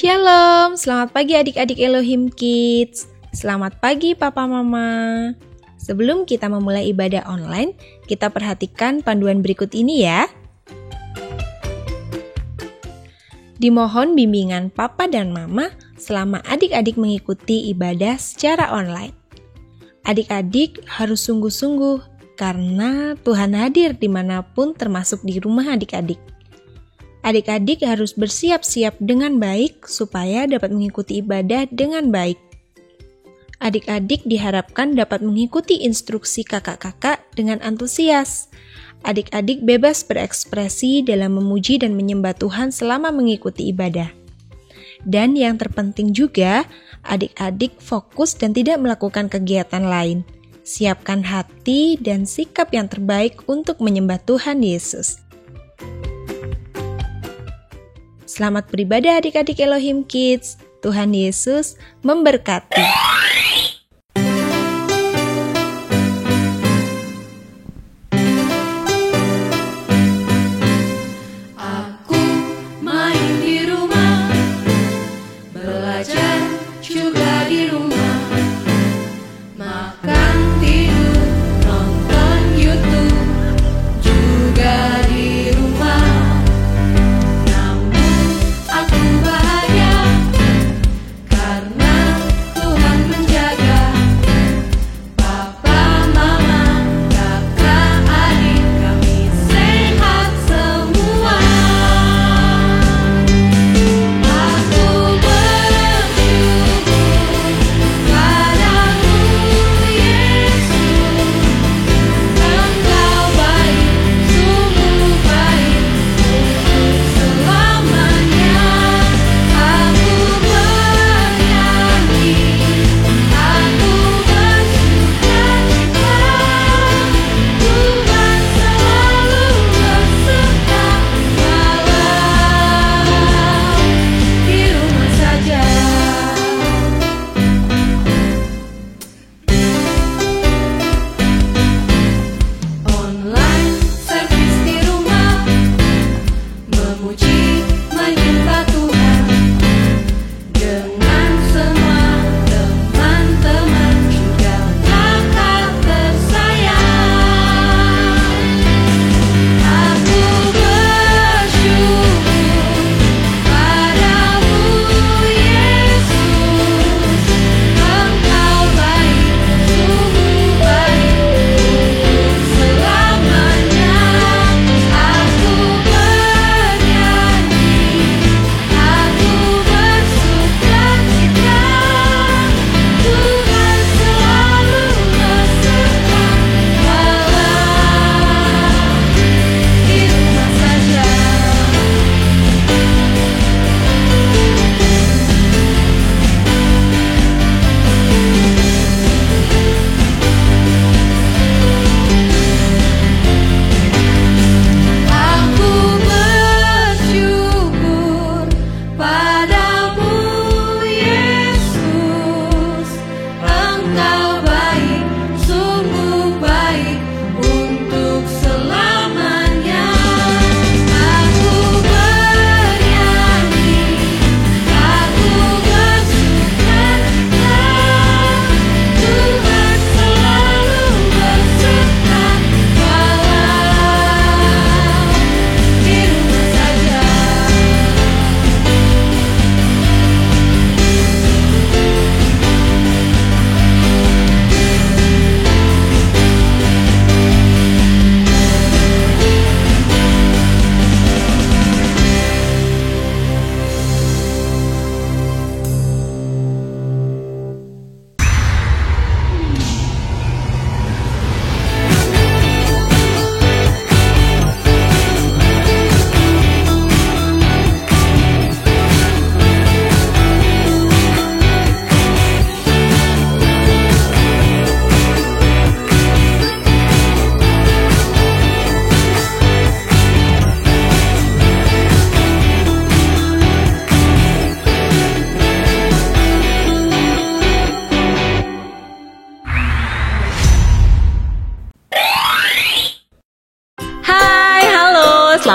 Shalom, selamat pagi adik-adik Elohim Kids. Selamat pagi Papa Mama. Sebelum kita memulai ibadah online, kita perhatikan panduan berikut ini ya. Dimohon bimbingan Papa dan Mama selama adik-adik mengikuti ibadah secara online. Adik-adik harus sungguh-sungguh karena Tuhan hadir dimanapun termasuk di rumah adik-adik. Adik-adik harus bersiap-siap dengan baik supaya dapat mengikuti ibadah dengan baik. Adik-adik diharapkan dapat mengikuti instruksi kakak-kakak dengan antusias. Adik-adik bebas berekspresi dalam memuji dan menyembah Tuhan selama mengikuti ibadah. Dan yang terpenting juga, adik-adik fokus dan tidak melakukan kegiatan lain. Siapkan hati dan sikap yang terbaik untuk menyembah Tuhan Yesus. Selamat beribadah adik-adik Elohim Kids. Tuhan Yesus memberkati. Aku main di rumah, belajar juga di rumah, makan, tidur, nonton YouTube juga di rumah. Namun aku bahagia karena Tuhan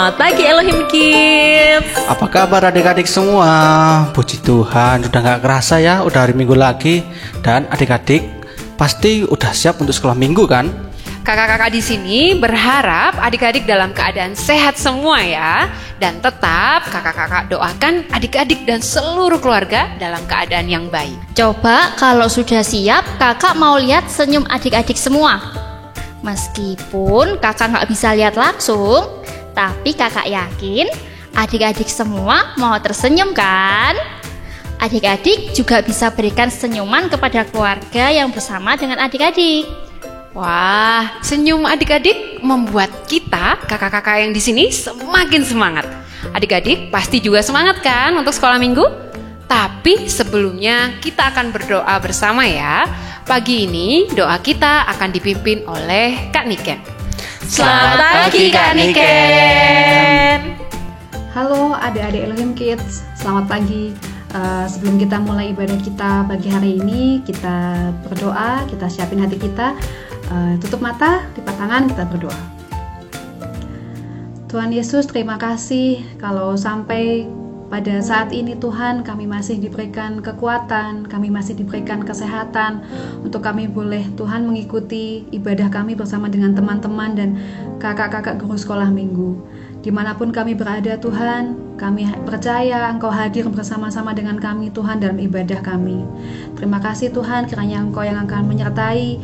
Selamat pagi Elohim Kids. Apa kabar adik-adik semua? Puji Tuhan, udah gak kerasa ya, udah hari Minggu lagi. Dan adik-adik pasti udah siap untuk sekolah minggu kan? Kakak-kakak di sini berharap adik-adik dalam keadaan sehat semua ya. Dan tetap kakak-kakak doakan adik-adik dan seluruh keluarga dalam keadaan yang baik. Coba kalau sudah siap, kakak mau lihat senyum adik-adik semua. Meskipun kakak nggak bisa lihat langsung, tapi kakak yakin adik-adik semua mau tersenyum kan? Adik-adik juga bisa berikan senyuman kepada keluarga yang bersama dengan adik-adik. Wah, senyum adik-adik membuat kita, kakak-kakak yang di sini semakin semangat. Adik-adik pasti juga semangat kan untuk sekolah minggu? Tapi sebelumnya kita akan berdoa bersama ya. Pagi ini doa kita akan dipimpin oleh Kak Niken. Selamat pagi Kak Niken. Halo adik-adik Elohim Kids, selamat pagi. Sebelum kita mulai ibadah kita pagi hari ini, kita berdoa, kita siapin hati kita. Tutup mata, lipat tangan, kita berdoa. Tuhan Yesus, terima kasih kalau sampai pada saat ini Tuhan, kami masih diberikan kekuatan, kami masih diberikan kesehatan untuk kami boleh Tuhan mengikuti ibadah kami bersama dengan teman-teman dan kakak-kakak guru sekolah minggu. Dimanapun kami berada Tuhan, kami percaya Engkau hadir bersama-sama dengan kami Tuhan dalam ibadah kami. Terima kasih Tuhan, kiranya Engkau yang akan menyertai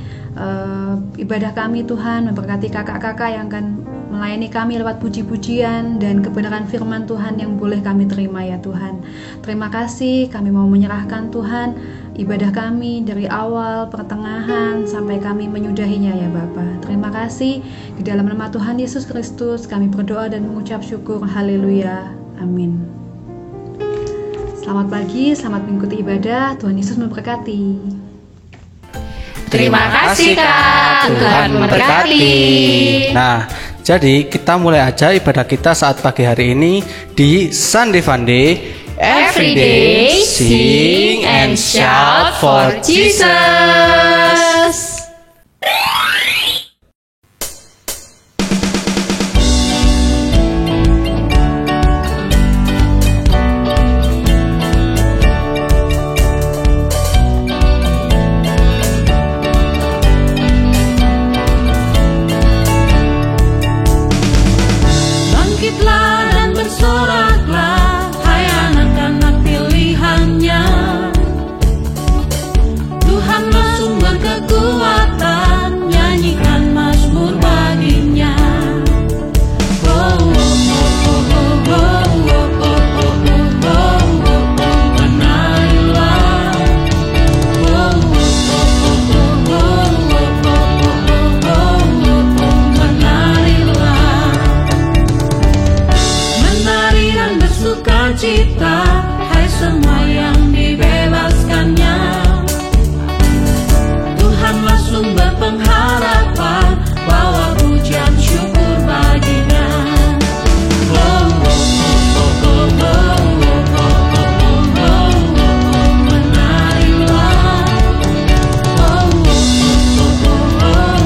ibadah kami Tuhan, memberkati kakak-kakak yang akan melayani kami lewat puji-pujian dan kebenaran firman Tuhan yang boleh kami terima ya Tuhan. Terima kasih, kami mau menyerahkan Tuhan ibadah kami dari awal, pertengahan, sampai kami menyudahinya ya Bapa. Terima kasih, di dalam nama Tuhan Yesus Kristus kami berdoa dan mengucap syukur. Haleluya, amin. Selamat pagi, selamat mengikuti ibadah. Tuhan Yesus memberkati. Terima kasih Kak, Tuhan memberkati. Nah, jadi kita mulai aja ibadah kita saat pagi hari ini di Sunday Funday. Every day, sing and shout for Jesus. Bangkitlah dan bersoraklah, hai anak-anak pilihannya. Tuhanlah sumber kekuatan, nyanyikan mazmur baginya. Oh, oh, oh, oh, oh, oh, oh, oh, oh, oh, oh, menarilah. Oh, oh, oh, oh, oh, oh, oh, oh, menarilah. Menari dan bersuka cita, hai semua yang dibebaskannya. Tuhanlah sumber pengharapan, bawa pujian syukur baginya. Oh, oh, oh, oh, oh, oh, oh, oh, oh, oh, menarilah. Oh, oh, oh, oh,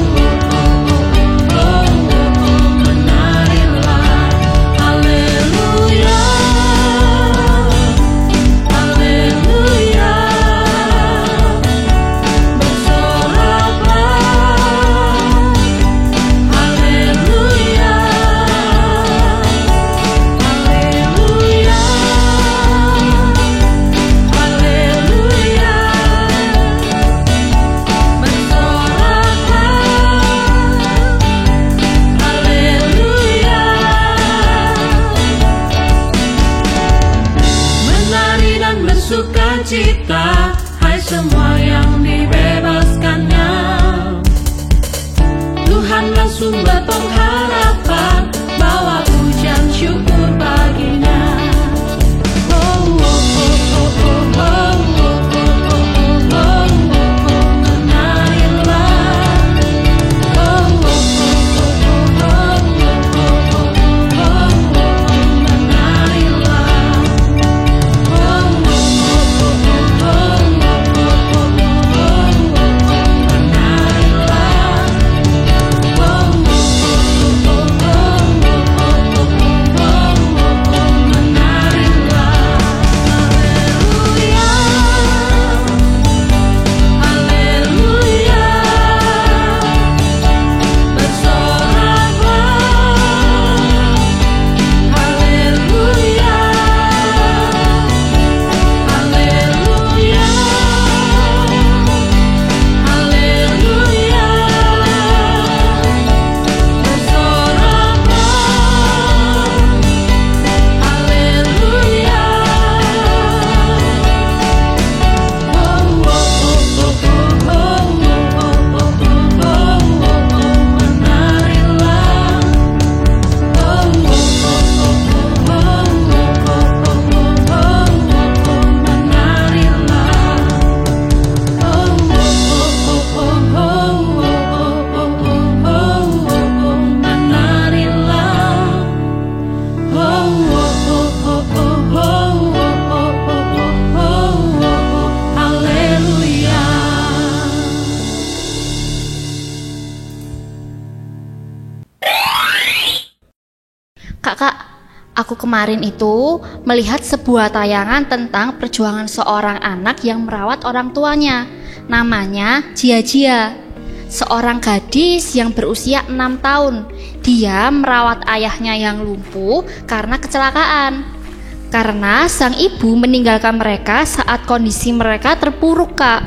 oh, oh, menarilah. Haleluya, haleluya, bersoraklah. Haleluya, haleluya, haleluya, bersoraklah. Haleluya. Menari dan bersuka cita, hai semua yang dibebaskannya. Tuhanlah sumber pengharapan, bawa pujian syukur baginya. Oh, oh, oh, oh, oh, oh, oh, oh, oh, oh, menarilah. Oh, oh, oh, oh, oh, oh, oh, menarilah. Oh, oh, oh, oh, menarilah. Oh, Kakak, aku kemarin itu melihat sebuah tayangan tentang perjuangan seorang anak yang merawat orang tuanya. Namanya Jia. Seorang gadis yang berusia 6 tahun. Dia merawat ayahnya yang lumpuh karena kecelakaan. Karena sang ibu meninggalkan mereka saat kondisi mereka terpuruk, Kak.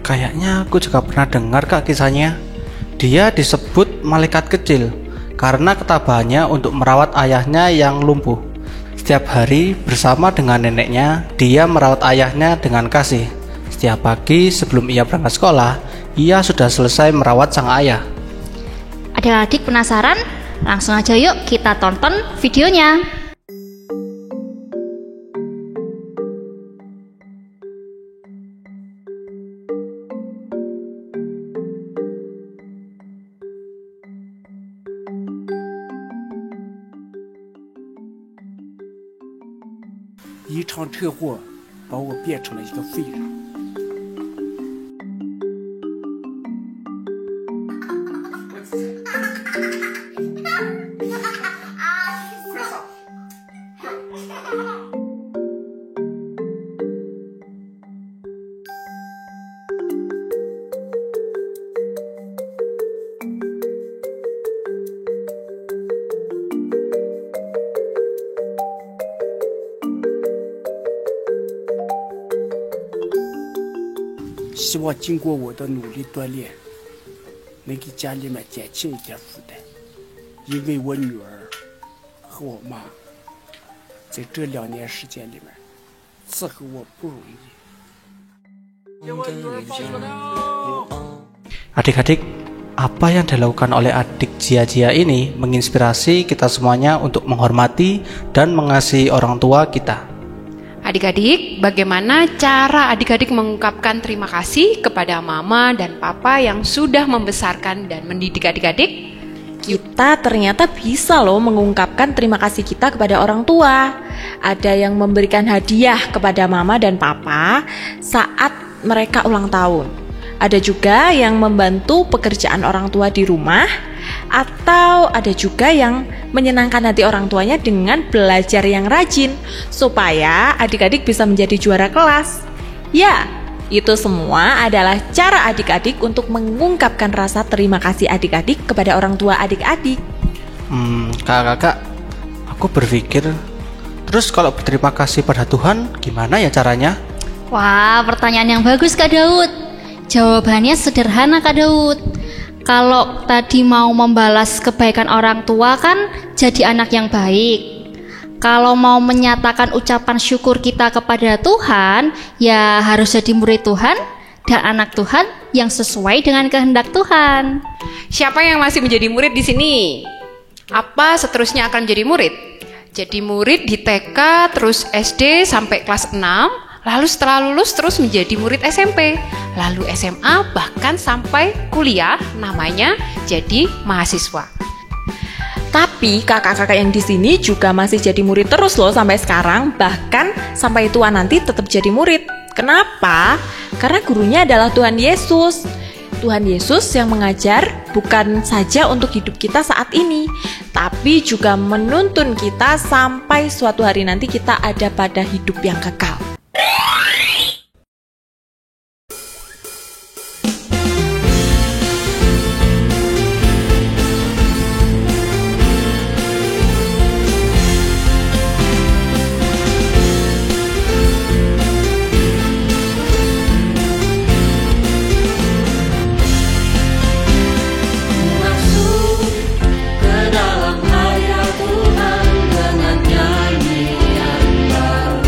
Kayaknya aku juga pernah dengar, Kak, kisahnya. Dia disebut malaikat kecil karena ketabahannya untuk merawat ayahnya yang lumpuh. Setiap hari bersama dengan neneknya, dia merawat ayahnya dengan kasih. Setiap pagi sebelum ia berangkat sekolah, ia sudah selesai merawat sang ayah. Adik-adik penasaran? Langsung aja yuk kita tonton videonya.一场车祸把我变成了一个废人。希望经过我的努力锻炼，能给家里面减轻一点负担。因为我女儿和我妈在这2年时间里面伺候我不容易。 Adik-adik, apa yang dilakukan oleh adik Jia ini menginspirasi kita semuanya untuk menghormati dan mengasihi orang tua kita. Adik-adik, bagaimana cara adik-adik mengungkapkan terima kasih kepada mama dan papa yang sudah membesarkan dan mendidik adik-adik? Kita ternyata bisa loh mengungkapkan terima kasih kita kepada orang tua. Ada yang memberikan hadiah kepada mama dan papa saat mereka ulang tahun. Ada juga yang membantu pekerjaan orang tua di rumah, atau ada juga yang menyenangkan hati orang tuanya dengan belajar yang rajin supaya adik-adik bisa menjadi juara kelas. Ya, itu semua adalah cara adik-adik untuk mengungkapkan rasa terima kasih adik-adik kepada orang tua adik-adik. Kakak-kakak, aku berpikir, terus kalau berterima kasih pada Tuhan, gimana ya caranya? Wah, pertanyaan yang bagus, Kak Daud. Jawabannya sederhana, Kak Daud. Kalau tadi mau membalas kebaikan orang tua kan jadi anak yang baik. Kalau mau menyatakan ucapan syukur kita kepada Tuhan, ya harus jadi murid Tuhan dan anak Tuhan yang sesuai dengan kehendak Tuhan. Siapa yang masih menjadi murid di sini? Apa seterusnya akan menjadi murid? Jadi murid di TK, terus SD sampai kelas 6, lalu setelah lulus terus menjadi murid SMP, lalu SMA, bahkan sampai kuliah, namanya jadi mahasiswa. Tapi kakak-kakak yang di sini juga masih jadi murid terus loh sampai sekarang, bahkan sampai tua nanti tetap jadi murid. Kenapa? Karena gurunya adalah Tuhan Yesus. Tuhan Yesus yang mengajar bukan saja untuk hidup kita saat ini, tapi juga menuntun kita sampai suatu hari nanti kita ada pada hidup yang kekal. Ke dalam hayat Tuhan dengan nyanyian baru.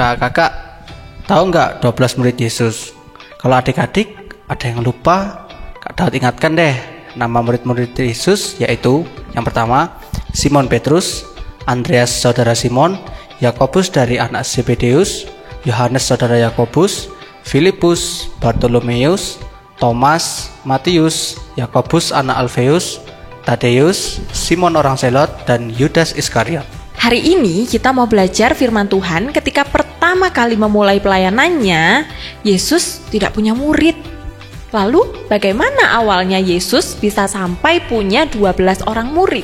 Kakak tahu nggak 12 murid Yesus? Kalau adik-adik ada yang lupa, Kak Daud ingatkan deh nama murid-murid Yesus, yaitu yang pertama Simon Petrus, Andreas saudara Simon, Yakobus dari anak Zebedeus, Yohanes saudara Yakobus, Filipus, Bartolomeus, Thomas, Matius, Yakobus anak Alfeus, Tadeus, Simon orang Selot, dan Yudas Iskariot. Hari ini kita mau belajar firman Tuhan ketika pertama kali memulai pelayanannya, Yesus tidak punya murid. Lalu bagaimana awalnya Yesus bisa sampai punya 12 orang murid?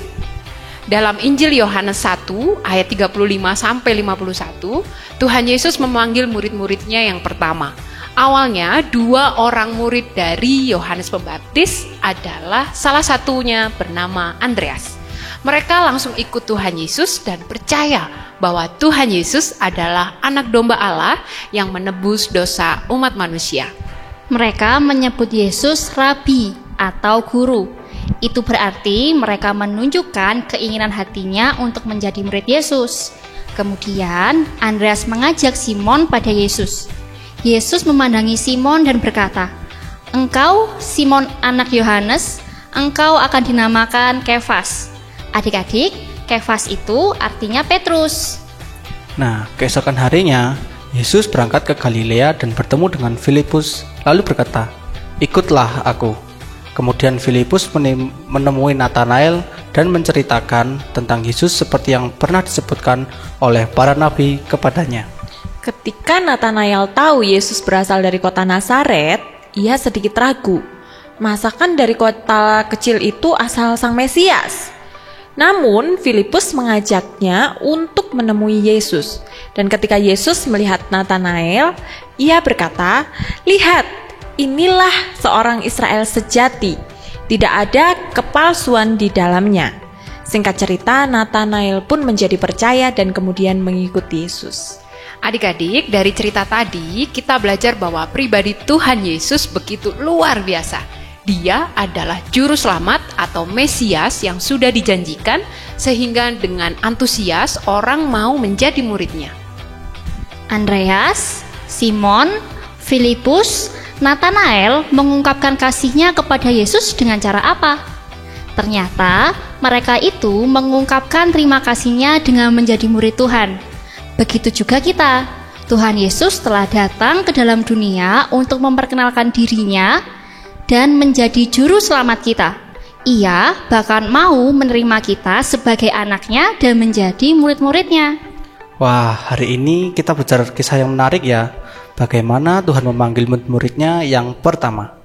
Dalam Injil Yohanes 1 ayat 35 sampai 51, Tuhan Yesus memanggil murid-muridnya yang pertama. Awalnya 2 orang murid dari Yohanes Pembaptis adalah salah satunya bernama Andreas. Mereka langsung ikut Tuhan Yesus dan percaya bahwa Tuhan Yesus adalah anak domba Allah yang menebus dosa umat manusia. Mereka menyebut Yesus Rabi atau guru. Itu berarti mereka menunjukkan keinginan hatinya untuk menjadi murid Yesus. Kemudian Andreas mengajak Simon pada Yesus. Yesus memandangi Simon dan berkata, "Engkau Simon anak Yohanes, engkau akan dinamakan Kefas." Adik-adik, Kefas itu artinya Petrus. Nah, keesokan harinya, Yesus berangkat ke Galilea dan bertemu dengan Filipus, lalu berkata, "Ikutlah aku." Kemudian Filipus menemui Nathanael dan menceritakan tentang Yesus seperti yang pernah disebutkan oleh para nabi kepadanya. Ketika Nathanael tahu Yesus berasal dari kota Nazaret, ia sedikit ragu. Masakan dari kota kecil itu asal sang Mesias? Namun Filipus mengajaknya untuk menemui Yesus. Dan ketika Yesus melihat Nathanael, ia berkata, "Lihat, inilah seorang Israel sejati. Tidak ada kepalsuan di dalamnya." Singkat cerita, Nathanael pun menjadi percaya dan kemudian mengikuti Yesus. Adik-adik, dari cerita tadi kita belajar bahwa pribadi Tuhan Yesus begitu luar biasa. Dia adalah juru selamat atau Mesias yang sudah dijanjikan, sehingga dengan antusias orang mau menjadi muridnya. Andreas, Simon, Filipus, Nathanael mengungkapkan kasihnya kepada Yesus dengan cara apa? Ternyata mereka itu mengungkapkan terima kasihnya dengan menjadi murid Tuhan. Begitu juga kita. Tuhan Yesus telah datang ke dalam dunia untuk memperkenalkan dirinya dan menjadi juru selamat kita. Ia bahkan mau menerima kita sebagai anaknya dan menjadi murid-muridnya. Wah, hari ini kita bicara kisah yang menarik ya. Bagaimana Tuhan memanggil murid-muridnya yang pertama.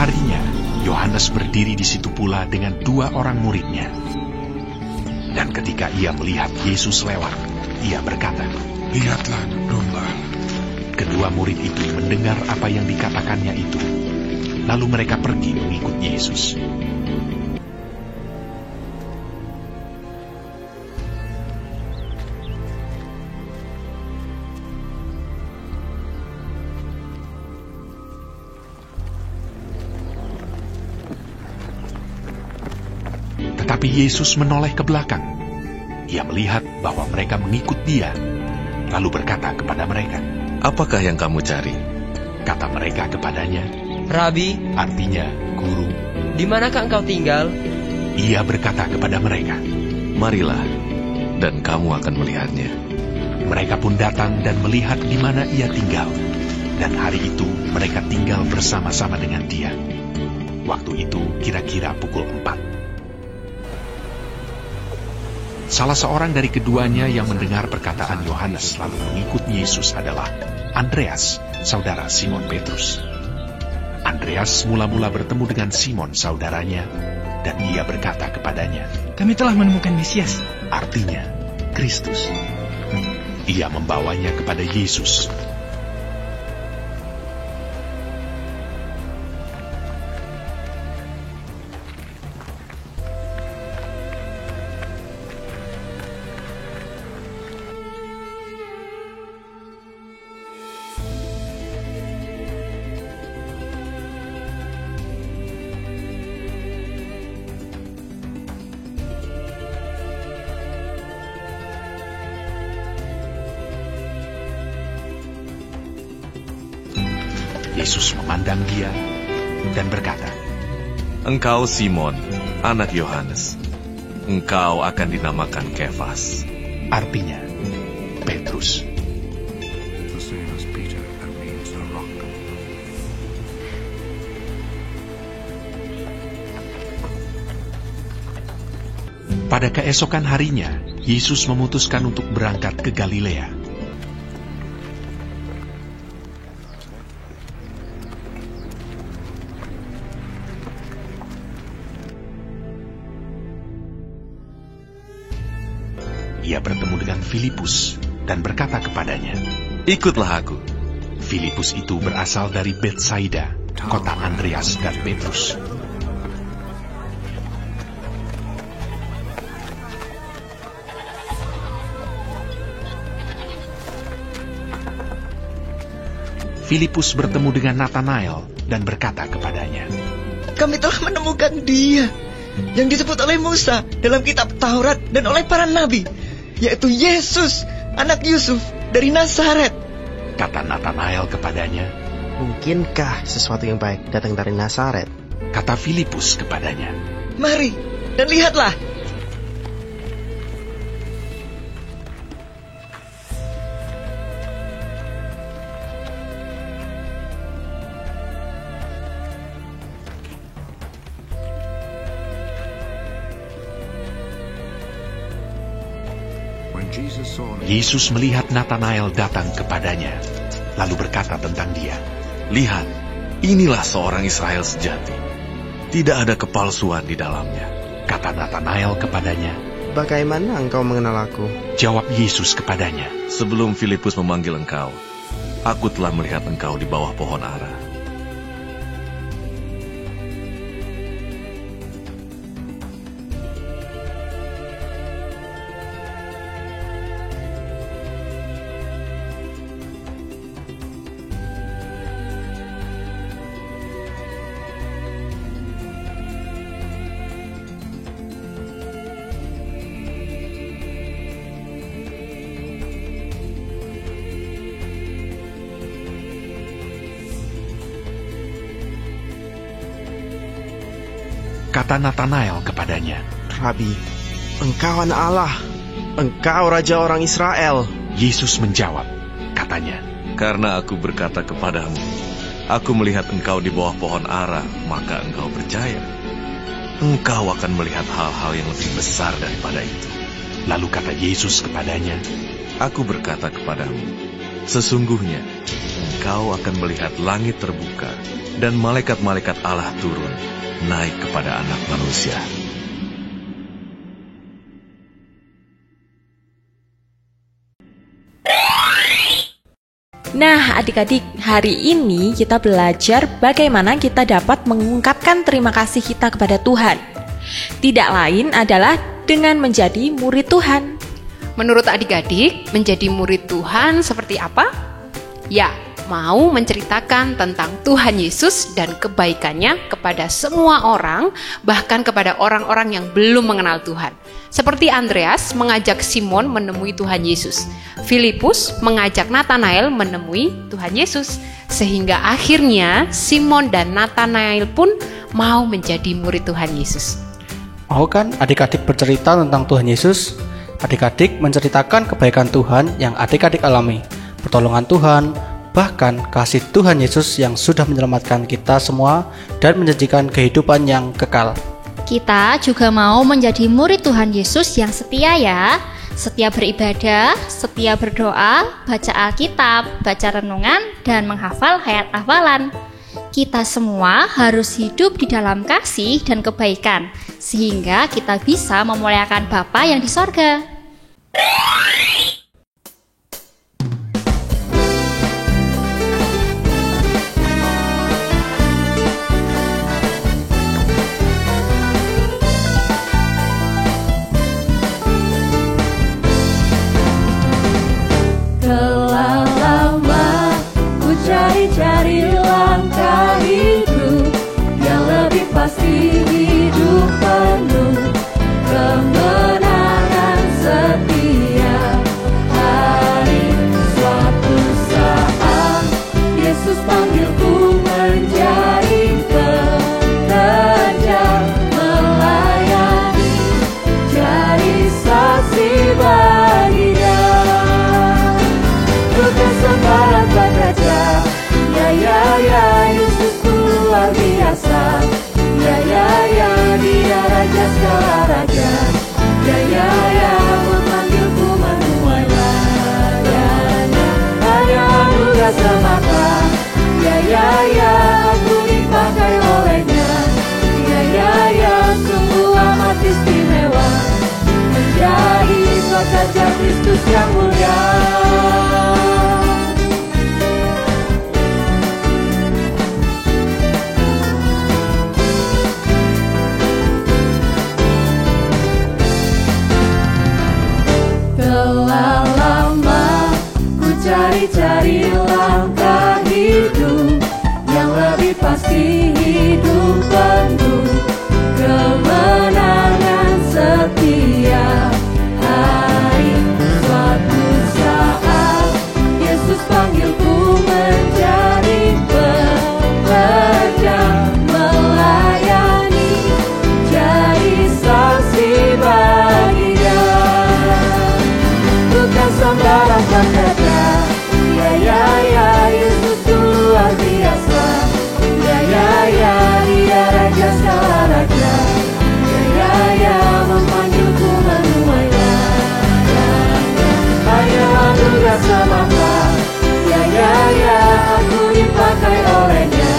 harinya, Yohanes berdiri di situ pula dengan 2 orang muridnya. Dan ketika ia melihat Yesus lewat, ia berkata, "Lihatlah domba." Kedua murid itu mendengar apa yang dikatakannya itu. Lalu mereka pergi mengikut Yesus. Tetapi Yesus menoleh ke belakang. Ia melihat bahwa mereka mengikut dia, lalu berkata kepada mereka, "Apakah yang kamu cari?" Kata mereka kepadanya, "Rabi," artinya guru, "di manakah engkau tinggal?" Ia berkata kepada mereka, "Marilah, dan kamu akan melihatnya." Mereka pun datang dan melihat di mana ia tinggal. Dan hari itu mereka tinggal bersama-sama dengan dia. Waktu itu kira-kira pukul 4. Salah seorang dari keduanya yang mendengar perkataan Yohanes lalu mengikut Yesus adalah Andreas, saudara Simon Petrus. Andreas mula-mula bertemu dengan Simon saudaranya, dan ia berkata kepadanya, "Kami telah menemukan Mesias," artinya Kristus. Ia membawanya kepada Yesus. Yesus memandang dia dan berkata, "Engkau Simon, anak Yohanes. Engkau akan dinamakan Kefas," artinya Petrus. Pada keesokan harinya, Yesus memutuskan untuk berangkat ke Galilea. Ia bertemu dengan Filipus dan berkata kepadanya, "Ikutlah aku." Filipus itu berasal dari Betsaida, kota Andreas dan Petrus. Filipus bertemu dengan Natanael dan berkata kepadanya, "Kami telah menemukan Dia yang disebut oleh Musa dalam kitab Taurat dan oleh para nabi, yaitu Yesus, anak Yusuf dari Nazaret." Kata Natanael kepadanya, "Mungkinkah sesuatu yang baik datang dari Nazaret?" Kata Filipus kepadanya, "Mari dan lihatlah." Yesus melihat Natanael datang kepadanya, lalu berkata tentang dia, "Lihat, inilah seorang Israel sejati. Tidak ada kepalsuan di dalamnya." Kata Natanael kepadanya, "Bagaimana engkau mengenal aku?" Jawab Yesus kepadanya, "Sebelum Filipus memanggil engkau, aku telah melihat engkau di bawah pohon ara." Kata Natanael kepadanya, "Rabi, engkau anak Allah, engkau raja orang Israel." Yesus menjawab, katanya, "Karena aku berkata kepadamu, aku melihat engkau di bawah pohon ara, maka engkau percaya. Engkau akan melihat hal-hal yang lebih besar daripada itu." Lalu kata Yesus kepadanya, "Aku berkata kepadamu, Sesungguhnya, engkau akan melihat langit terbuka dan malaikat-malaikat Allah turun, naik kepada Anak Manusia. Nah, adik-adik, hari ini kita belajar bagaimana kita dapat mengungkapkan terima kasih kita kepada Tuhan. Tidak lain adalah dengan menjadi murid Tuhan. Menurut adik-adik, menjadi murid Tuhan seperti apa? Ya, mau menceritakan tentang Tuhan Yesus dan kebaikannya kepada semua orang, bahkan kepada orang-orang yang belum mengenal Tuhan. Seperti Andreas mengajak Simon menemui Tuhan Yesus, Filipus mengajak Nathanael menemui Tuhan Yesus, sehingga akhirnya Simon dan Nathanael pun mau menjadi murid Tuhan Yesus. Mau kan adik-adik bercerita tentang Tuhan Yesus? Adik-adik menceritakan kebaikan Tuhan yang adik-adik alami, pertolongan Tuhan, bahkan kasih Tuhan Yesus yang sudah menyelamatkan kita semua dan menjanjikan kehidupan yang kekal. Kita juga mau menjadi murid Tuhan Yesus yang setia ya. Setia beribadah, setia berdoa, baca Alkitab, baca renungan, dan menghafal ayat hafalan. Kita semua harus hidup di dalam kasih dan kebaikan, sehingga kita bisa memuliakan Bapa yang di sorga. Telah lama ku cari-cari langkah hidup yang lebih pasti, hidup penuh kemenangan setiap hari. Suatu saat Yesus panggilku menjadi pekerja, melayani, jadi saksi bagi Dia. Bukan sembarang pekerja, ya, Yesusku luar biasa. Ya, Dia Raja segala raja. Ya, memanggilku menuai ladanya. Hanya anugerah semata. Ya, aku dipakai olehnya. Ya, sungguh amat istimewa, menjadi pekerja Kristus yang mulia. Telah lama ku cari-cari langkah hidup yang lebih pasti, hidup penuh kemenangan setiap hari. Suatu saat Yesus panggilku menjadi pekerja, melayani, jadi saksi bagi Dia. Bukan sembarang pekerja, ya, Yesus luar biasa. Ya, Dia Raja segala raja. Ya, memanggilku menuai ladanya. Hanya anugerah semata. Ya, aku dipakai olehnya.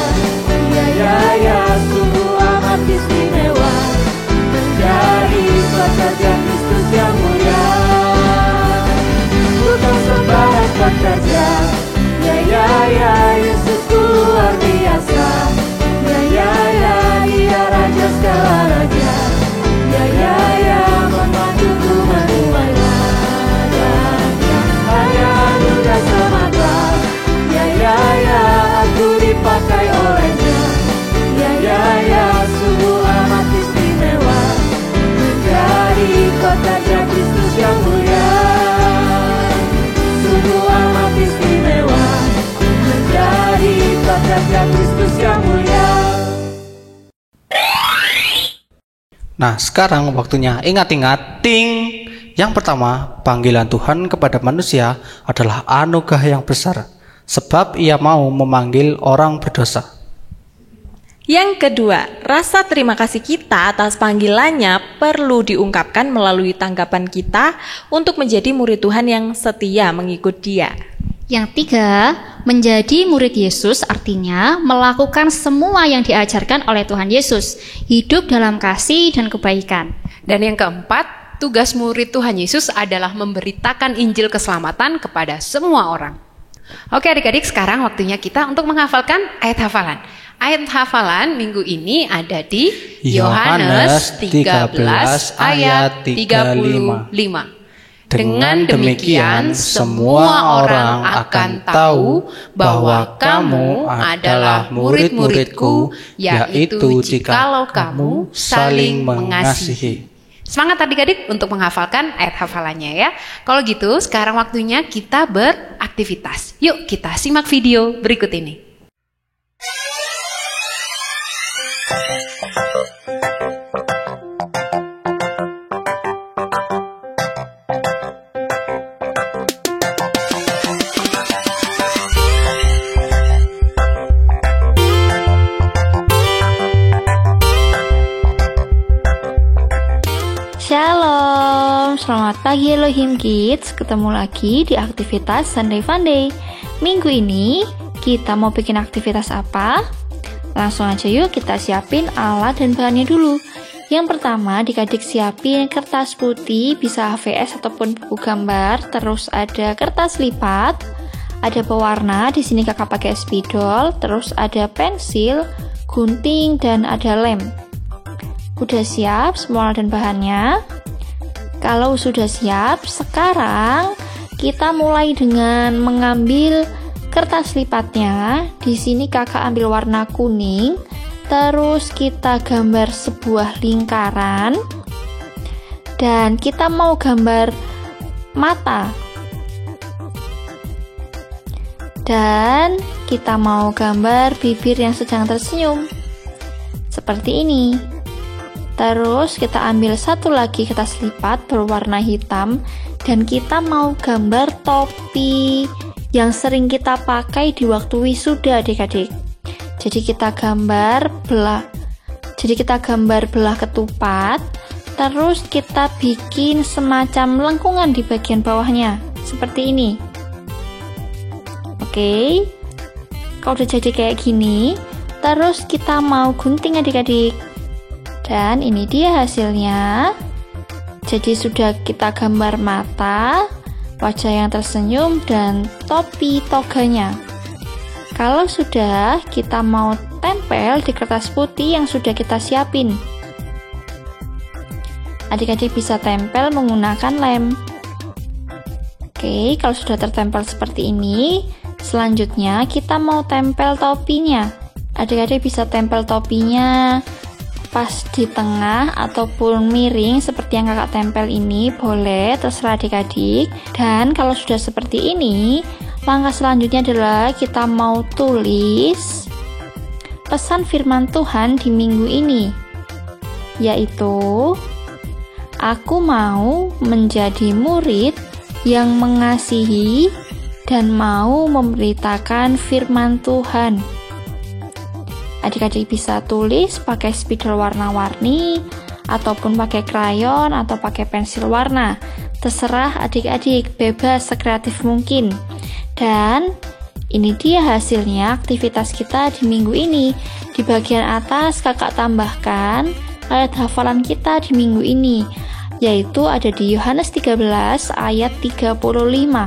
Ya, sungguh amat istimewa, menjadi pekerja Kristus yang mulia. Bukan sembarang pekerja, ya, Yesusku luar biasa. Ya, Dia Raja segala raja. Ya, memanggilku menuai ladanya. Hanya anugerah semata. Ya, aku dipakai olehnya. Ya, sungguh amat istimewa, menjadi pekerja Kristus yang mulia. Sungguh amat istimewa, menjadi pekerja Kristus yang mulia. Nah, sekarang waktunya ingat-ingat, ting. Yang pertama, panggilan Tuhan kepada manusia adalah anugerah yang besar, sebab Ia mau memanggil orang berdosa. Yang kedua, rasa terima kasih kita atas panggilannya perlu diungkapkan melalui tanggapan kita untuk menjadi murid Tuhan yang setia mengikut Dia. Yang tiga, menjadi murid Yesus artinya melakukan semua yang diajarkan oleh Tuhan Yesus, hidup dalam kasih dan kebaikan. Dan yang keempat, tugas murid Tuhan Yesus adalah memberitakan Injil keselamatan kepada semua orang. Oke adik-adik, sekarang waktunya kita untuk menghafalkan ayat hafalan. Ayat hafalan minggu ini ada di Yohanes 13 ayat 35. Dengan demikian semua orang akan tahu bahwa kamu adalah murid-muridku, yaitu jikalau kamu saling mengasihi. Semangat adik-adik untuk menghafalkan ayat hafalannya ya. Kalau gitu sekarang waktunya kita beraktivitas. Yuk kita simak video berikut ini. Shalom, selamat pagi Elohim Kids. Ketemu lagi di aktivitas Sunday Funday. Minggu ini kita mau bikin aktivitas apa? Langsung aja yuk kita siapin alat dan bahannya dulu. Yang pertama, adik-adik siapin kertas putih, bisa HVS ataupun buku gambar. Terus ada kertas lipat, ada pewarna. Di sini kakak pakai spidol. Terus ada pensil, gunting, dan ada lem. Udah siap semua alat dan bahannya? Kalau sudah siap, sekarang kita mulai dengan mengambil kertas lipatnya. Di sini kakak ambil warna kuning, terus kita gambar sebuah lingkaran, dan kita mau gambar mata, dan kita mau gambar bibir yang sedang tersenyum, seperti ini. Terus kita ambil satu lagi kertas lipat berwarna hitam, dan kita mau gambar topi yang sering kita pakai di waktu wisuda adik-adik. Jadi kita gambar belah ketupat, terus kita bikin semacam lengkungan di bagian bawahnya, seperti ini. Oke, kalau udah jadi kayak gini, terus kita mau gunting adik-adik. Dan ini dia hasilnya. Jadi sudah kita gambar mata, wajah yang tersenyum, dan topi toganya. Kalau sudah, kita mau tempel di kertas putih yang sudah kita siapin. Adik-adik bisa tempel menggunakan lem. Oke, kalau sudah tertempel seperti ini, selanjutnya kita mau tempel topinya. Adik-adik bisa tempel topinya pas di tengah ataupun miring seperti yang kakak tempel ini, boleh, terserah adik-adik. Dan kalau sudah seperti ini, langkah selanjutnya adalah kita mau tulis pesan firman Tuhan di minggu ini, yaitu aku mau menjadi murid yang mengasihi dan mau memberitakan firman Tuhan. Adik-adik bisa tulis pakai spidol warna-warni, ataupun pakai krayon, atau pakai pensil warna. Terserah adik-adik, bebas sekreatif mungkin. Dan ini dia hasilnya aktivitas kita di minggu ini. Di bagian atas kakak tambahkan ayat hafalan kita di minggu ini, yaitu ada di Yohanes 13 ayat 35.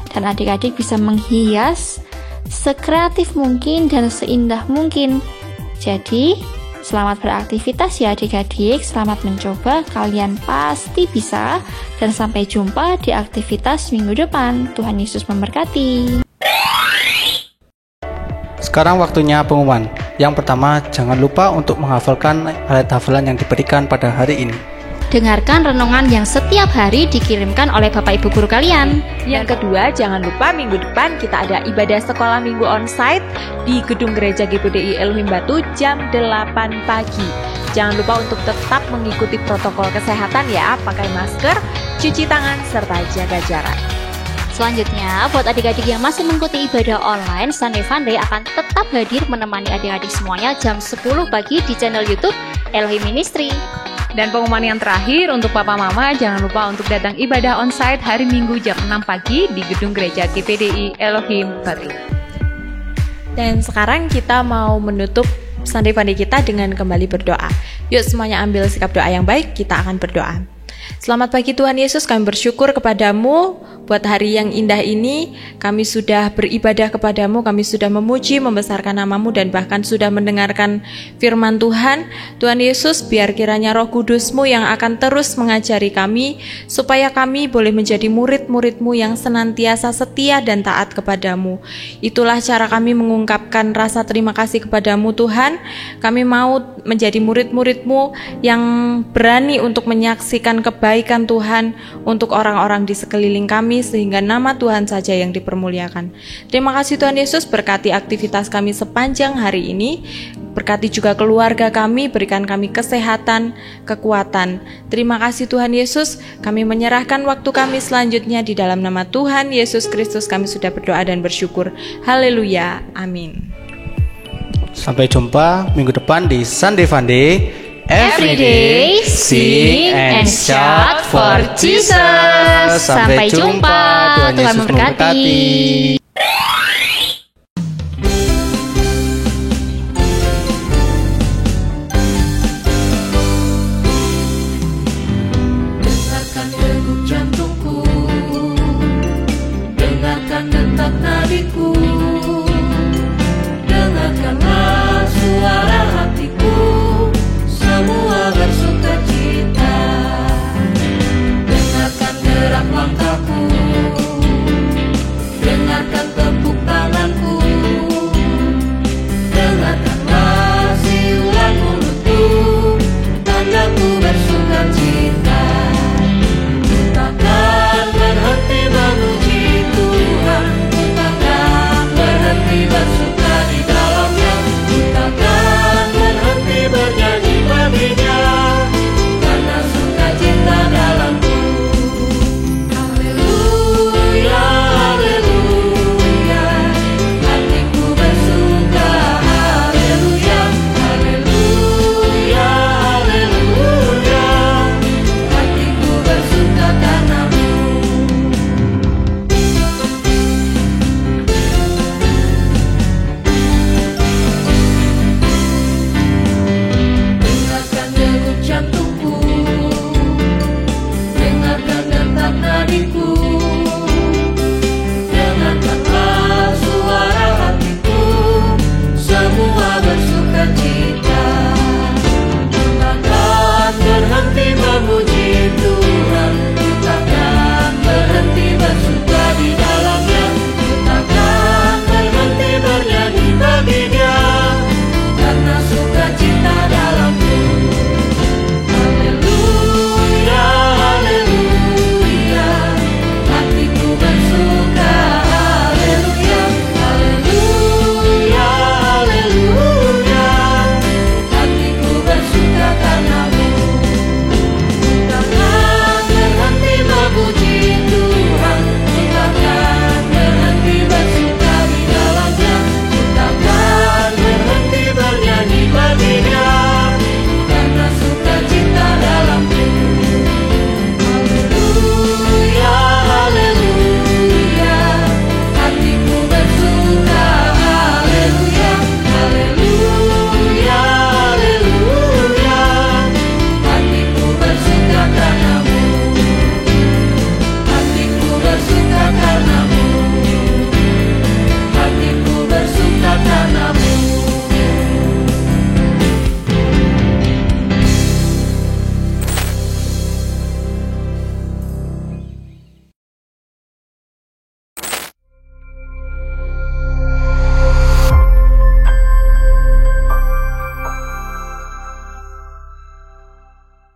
Dan adik-adik bisa menghias sekreatif mungkin dan seindah mungkin. Jadi, selamat beraktivitas ya adik-adik, selamat mencoba, kalian pasti bisa, dan sampai jumpa di aktivitas minggu depan. Tuhan Yesus memberkati. Sekarang waktunya pengumuman. Yang pertama, jangan lupa untuk menghafalkan ayat hafalan yang diberikan pada hari ini. Dengarkan renungan yang setiap hari dikirimkan oleh Bapak Ibu Guru kalian. Yang kedua, jangan lupa minggu depan kita ada ibadah sekolah minggu onsite di Gedung Gereja GPDI Elohim Batu jam 8 pagi. Jangan lupa untuk tetap mengikuti protokol kesehatan ya, pakai masker, cuci tangan, serta jaga jarak. Selanjutnya, buat adik-adik yang masih mengikuti ibadah online, Sunday Funday akan tetap hadir menemani adik-adik semuanya jam 10 pagi di channel YouTube Elohim Ministry. Dan pengumuman yang terakhir untuk Papa Mama, jangan lupa untuk datang ibadah onsite hari Minggu jam 6 pagi di Gedung Gereja GPDI Elohim Batu. Dan sekarang kita mau menutup Sunday Funday kita dengan kembali berdoa. Yuk semuanya ambil sikap doa yang baik, kita akan berdoa. Selamat pagi Tuhan Yesus, kami bersyukur kepadamu buat hari yang indah ini. Kami sudah beribadah kepadamu, kami sudah memuji, membesarkan namamu, dan bahkan sudah mendengarkan firman Tuhan. Tuhan Yesus, biar kiranya Roh Kudus-Mu yang akan terus mengajari kami, supaya kami boleh menjadi murid-murid-Mu yang senantiasa setia dan taat kepadamu. Itulah cara kami mengungkapkan rasa terima kasih kepadamu Tuhan. Kami mau menjadi murid-murid-Mu yang berani untuk menyaksikan kebaikan Tuhan untuk orang-orang di sekeliling kami, sehingga nama Tuhan saja yang dipermuliakan. Terima kasih Tuhan Yesus, berkati aktivitas kami sepanjang hari ini, berkati juga keluarga kami, berikan kami kesehatan, kekuatan. Terima kasih Tuhan Yesus, kami menyerahkan waktu kami selanjutnya di dalam nama Tuhan Yesus Kristus kami sudah berdoa dan bersyukur. Haleluya, amin. Sampai jumpa minggu depan di Sunday Funday. Every day, sing and shout for Jesus. Sampai jumpa. Tuhan memberkati.